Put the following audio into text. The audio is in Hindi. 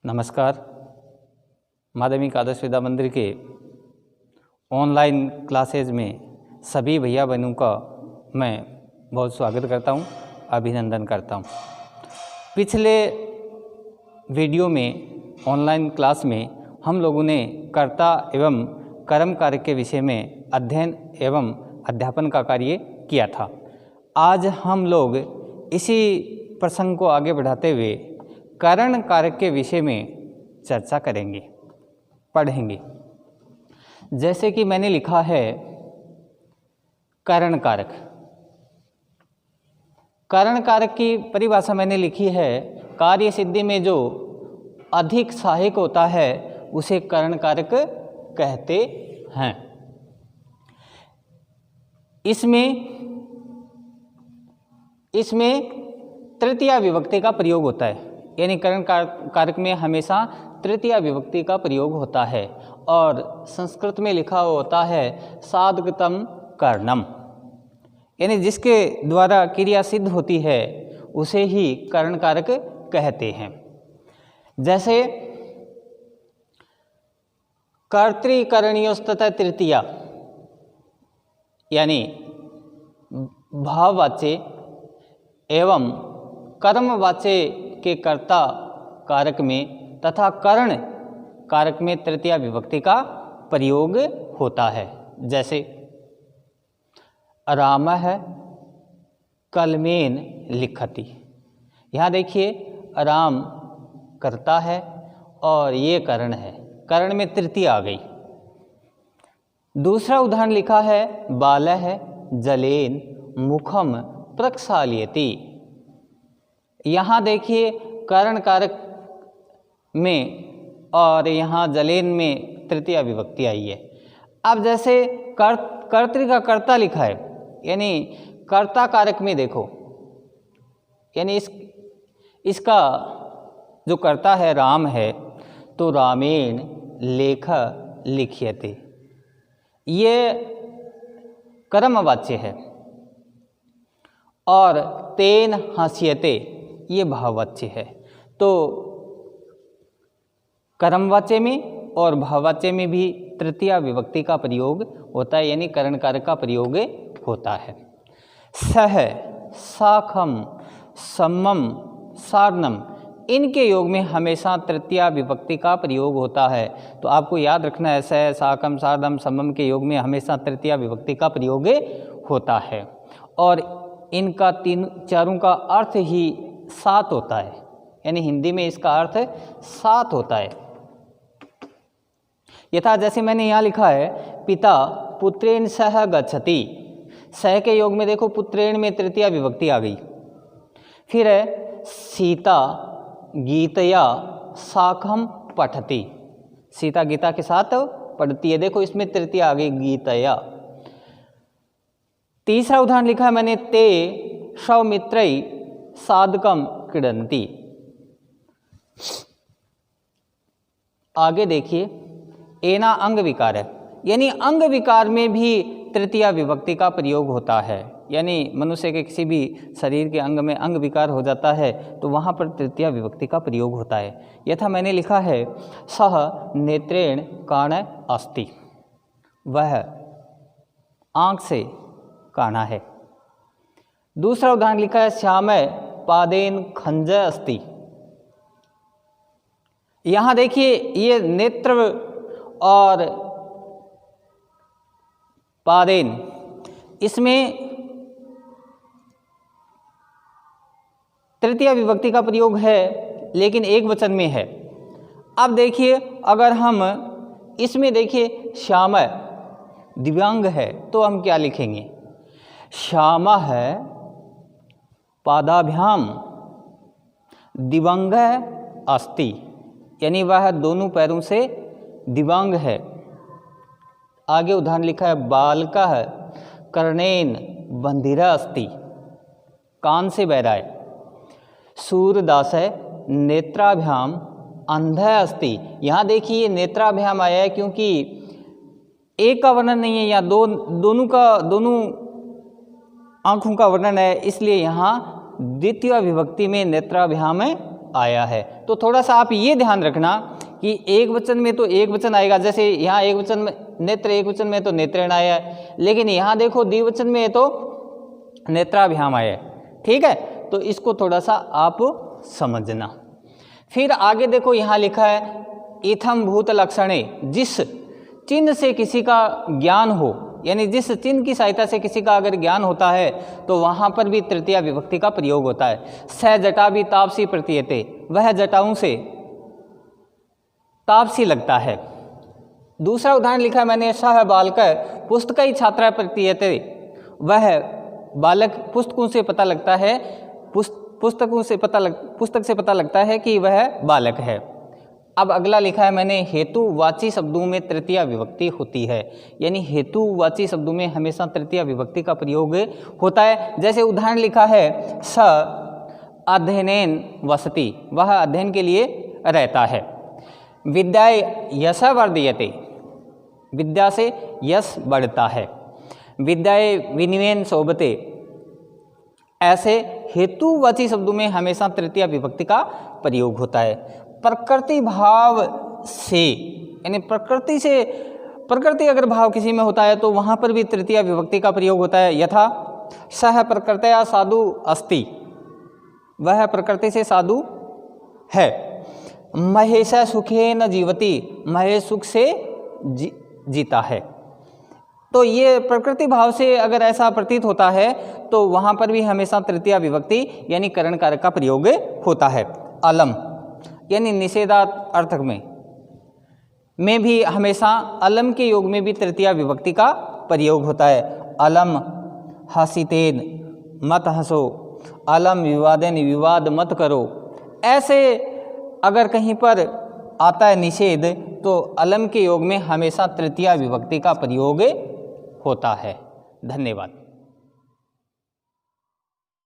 नमस्कार। माध्यमिक आदर्श विद्या मंदिर के ऑनलाइन क्लासेज में सभी भैया बहनों का मैं बहुत स्वागत करता हूं, अभिनंदन करता हूं। पिछले वीडियो में ऑनलाइन क्लास में हम लोगों ने कर्ता एवं कर्म कार्य के विषय में अध्ययन एवं अध्यापन का कार्य किया था। आज हम लोग इसी प्रसंग को आगे बढ़ाते हुए करण कारक के विषय में चर्चा करेंगे, पढ़ेंगे। जैसे कि मैंने लिखा है करण कारक। करण कारक की परिभाषा मैंने लिखी है, कार्य सिद्धि में जो अधिक सहायक होता है उसे करण कारक कहते हैं। इसमें तृतीया विभक्ति का प्रयोग होता है, यानी करण कारक में हमेशा तृतीया विभक्ति का प्रयोग होता है और संस्कृत में लिखा होता है साधकतम कर्णम, यानी जिसके द्वारा क्रिया सिद्ध होती है उसे ही करण कारक कहते हैं। जैसे कर्तृकरणीयोस्ततः तृतीया, यानी भाववाच्य एवं कर्मवाच्य के कर्ता कारक में तथा करण कारक में तृतीया विभक्ति का प्रयोग होता है। जैसे रामः कलमेन लिखति, यहाँ देखिए राम कर्ता है और ये करण है, करण में तृतीया आ गई। दूसरा उदाहरण लिखा है बालः जलेन मुखम प्रक्षाल्यति, यहाँ देखिए करण कारक में और यहाँ जलेन में तृतीया विभक्ति आई है। अब जैसे कर्तृ का कर्ता लिखा है, यानी कर्ता कारक में देखो, यानी इसका जो कर्ता है राम है, तो रामेण लेख लिख्यते, ये कर्मवाच्य है। और तेन हस्यते, ये भाववाच्य है। तो कर्मवाच्य में और भाववाच्य में भी तृतीया विभक्ति का प्रयोग होता है, यानी करण कारक का प्रयोग होता है। सह, साखम, सम्मम, सार्णम, इनके योग में हमेशा तृतीया विभक्ति का प्रयोग होता है। तो आपको याद रखना है, सह, साकम, सार्धम, सम्मम के योग में हमेशा तृतीया विभक्ति का प्रयोग होता है और इनका चारों का अर्थ ही सात होता है, यानी हिंदी में इसका अर्थ सात होता है। यथा जैसे मैंने यहाँ लिखा है पिता पुत्रेण सह गच्छति, सह के योग में देखो पुत्रेण में तृतीया विभक्ति आ गई। फिर है सीता गीतया साखम पठति, सीता गीता के साथ पढ़ती है, देखो इसमें तृतीया आ गई गीतया। तीसरा उदाहरण लिखा है मैंने ते सौमित्रई साधकम क्रीडन्ति, आगे देखिए एना अंग विकार है, यानी अंग विकार में भी तृतीया विभक्ति का प्रयोग होता है, यानी मनुष्य के किसी भी शरीर के अंग में अंग विकार हो जाता है तो वहाँ पर तृतीया विभक्ति का प्रयोग होता है। यथा मैंने लिखा है सह नेत्रेण काण अस्ति, वह आँख से काना है। दूसरा उदाहरण लिखा है श्यामय पादेन खंज अस्ति, यहाँ देखिए ये नेत्र और पादेन, इसमें तृतीया विभक्ति का प्रयोग है लेकिन एक वचन में है। अब देखिए अगर हम इसमें देखिए श्यामय दिव्यांग है तो हम क्या लिखेंगे, श्यामा है पादाभ्याम दिव्यांग अस्ति, यानी वह दोनों पैरों से दिव्यांग है। आगे उदाहरण लिखा है बालकः कर्णेन बंधिरा अस्ति, कान से बहरा है। सूरदास है नेत्राभ्याम अंध अस्ति, यहाँ देखिए नेत्राभ्याम आया है क्योंकि एक का वर्णन नहीं है, यहाँ दोनों आँखों का वर्णन है, इसलिए यहाँ द्वितीय विभक्ति में नेत्राभ्याम आया है। तो थोड़ा सा आप ये ध्यान रखना कि एक वचन में तो एक वचन आएगा, जैसे यहाँ एक वचन में नेत्र, एक वचन में तो नेत्रेण आया है, लेकिन यहाँ देखो द्विवचन में है तो नेत्राभ्याम आया है। ठीक है, तो इसको थोड़ा सा आप समझना। फिर आगे देखो यहाँ लिखा है इथम भूत लक्षणे, जिस चिन्ह से किसी का ज्ञान हो, यानी जिस चिन्ह की सहायता से किसी का अगर ज्ञान होता है तो वहाँ पर भी तृतीया विभक्ति का प्रयोग होता है। स जटा भी तापसी प्रतीयते, वह जटाओं से तापसी लगता है। दूसरा उदाहरण लिखा है मैंने, सह बालक पुस्तक छात्रा प्रतीयते, वह बालक पुस्तकों से पता लगता है, पुस्तक से पता लगता है कि वह बालक है। अब अगला लिखा है मैंने, हेतुवाची शब्दों में तृतीया विभक्ति होती है, यानी हेतुवाची शब्दों में हमेशा तृतीया विभक्ति का प्रयोग होता है। जैसे उदाहरण लिखा है, स अध्ययनेन वसति, वह अध्ययन के लिए रहता है। विद्याय यश वर्धयते, विद्या से यश बढ़ता है। विद्याय विनिवेन शोभते, ऐसे हेतुवाची शब्दों में हमेशा तृतीया विभक्ति का प्रयोग होता है। प्रकृति भाव से, यानी प्रकृति अगर भाव किसी में होता है तो वहाँ पर भी तृतीया विभक्ति का प्रयोग होता है। यथा सह प्रकृतया साधु अस्ति, वह प्रकृति से साधु है। महेश सुखेन जीवति, महेश सुख से जीता है। तो ये प्रकृति भाव से अगर ऐसा प्रतीत होता है तो वहाँ पर भी हमेशा तृतीया विभक्ति यानी करण कारक का प्रयोग होता है। अलम यानी निषेधार्थ अर्थक में भी हमेशा अलम के योग में भी तृतीया विभक्ति का प्रयोग होता है। अलम हसीतेन, मत हंसो। अलम विवादेन, विवाद मत करो। ऐसे अगर कहीं पर आता है निषेध तो अलम के योग में हमेशा तृतीया विभक्ति का प्रयोग होता है। धन्यवाद।